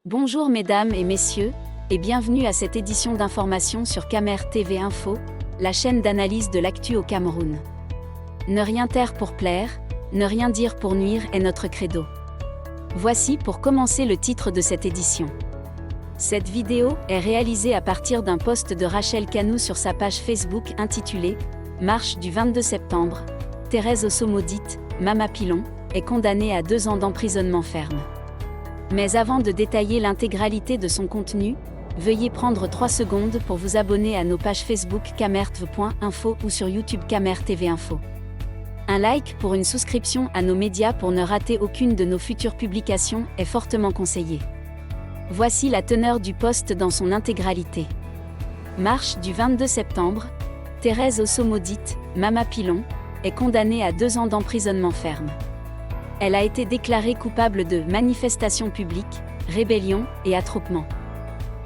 Bonjour mesdames et messieurs, et bienvenue à cette édition d'information sur Camer TV Info, la chaîne d'analyse de l'actu au Cameroun. Ne rien taire pour plaire, ne rien dire pour nuire est notre credo. Voici pour commencer le titre de cette édition. Cette vidéo est réalisée à partir d'un post de Rachel Kanou sur sa page Facebook intitulée « Marche du 22 septembre, Thérèse Osso-Maudite, Mama Pilon, est condamnée à 2 ans d'emprisonnement ferme ». Mais avant de détailler l'intégralité de son contenu, veuillez prendre 3 secondes pour vous abonner à nos pages Facebook camertv.info ou sur YouTube Camer TV Info. Un like pour une souscription à nos médias pour ne rater aucune de nos futures publications est fortement conseillé. Voici la teneur du post dans son intégralité. Marche du 22 septembre, Thérèse Osso-Maudite, Mama Pilon, est condamnée à 2 ans d'emprisonnement ferme. Elle a été déclarée coupable de manifestation publique, rébellion et attroupement.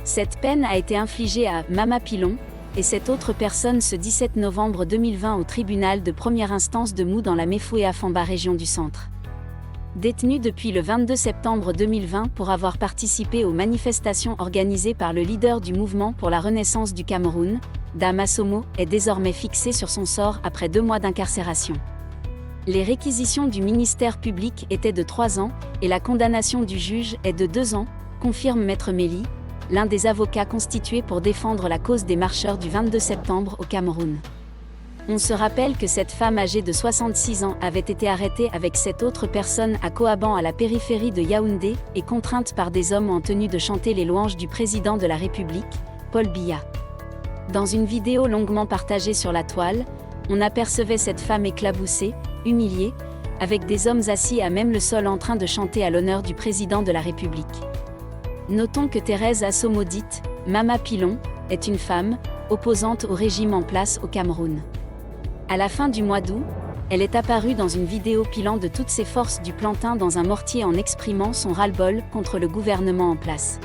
Cette peine a été infligée à Mama Pilon et 7 autres personnes ce 17 novembre 2020 au tribunal de première instance de Mou dans la Mefoué-Afamba région du centre. Détenue depuis le 22 septembre 2020 pour avoir participé aux manifestations organisées par le leader du mouvement pour la renaissance du Cameroun, Dama Somo, est désormais fixée sur son sort après 2 mois d'incarcération. Les réquisitions du ministère public étaient de 3 ans, et la condamnation du juge est de 2 ans, confirme Maître Méli, l'un des avocats constitués pour défendre la cause des marcheurs du 22 septembre au Cameroun. On se rappelle que cette femme âgée de 66 ans avait été arrêtée avec 7 autres personnes à Koaban à la périphérie de Yaoundé, et contrainte par des hommes en tenue de chanter les louanges du président de la République, Paul Biya. Dans une vidéo longuement partagée sur la toile, on apercevait cette femme éclaboussée, humiliée, avec des hommes assis à même le sol en train de chanter à l'honneur du président de la République. Notons que Thérèse Osso-Maudite, Mama Pilon, est une femme, opposante au régime en place au Cameroun. À la fin du mois d'août, elle est apparue dans une vidéo pilant de toutes ses forces du plantain dans un mortier en exprimant son ras-le-bol contre le gouvernement en place.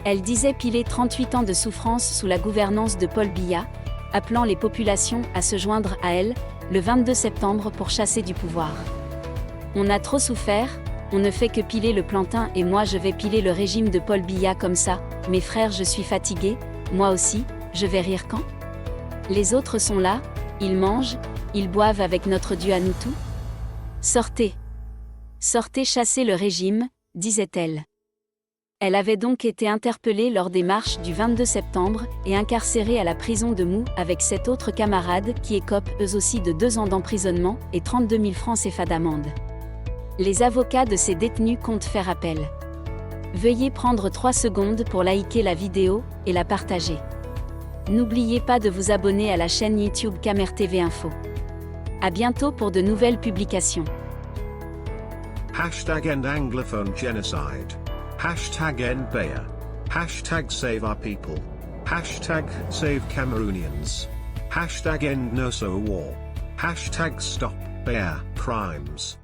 Elle disait piler 38 ans de souffrance sous la gouvernance de Paul Biya, appelant les populations à se joindre à elle, le 22 septembre pour chasser du pouvoir. On a trop souffert, on ne fait que piler le plantain et moi je vais piler le régime de Paul Biya comme ça, mes frères je suis fatigué, moi aussi, je vais rire quand ? Les autres sont là, ils mangent, ils boivent avec notre Dieu à nous tous ? Sortez ! Sortez chasser le régime, disait-elle. Elle avait donc été interpellée lors des marches du 22 septembre et incarcérée à la prison de Mou avec 7 autres camarades qui écopent eux aussi de 2 ans d'emprisonnement et 32 000 francs CFA d'amende. Les avocats de ces détenus comptent faire appel. Veuillez prendre 3 secondes pour liker la vidéo et la partager. N'oubliez pas de vous abonner à la chaîne YouTube Camer TV Info. À bientôt pour de nouvelles publications. Hashtag end Anglophone genocide. Hashtag end Bayer. Hashtag save our people. Hashtag save Cameroonians. Hashtag end Noso war. Hashtag stop Bayer crimes.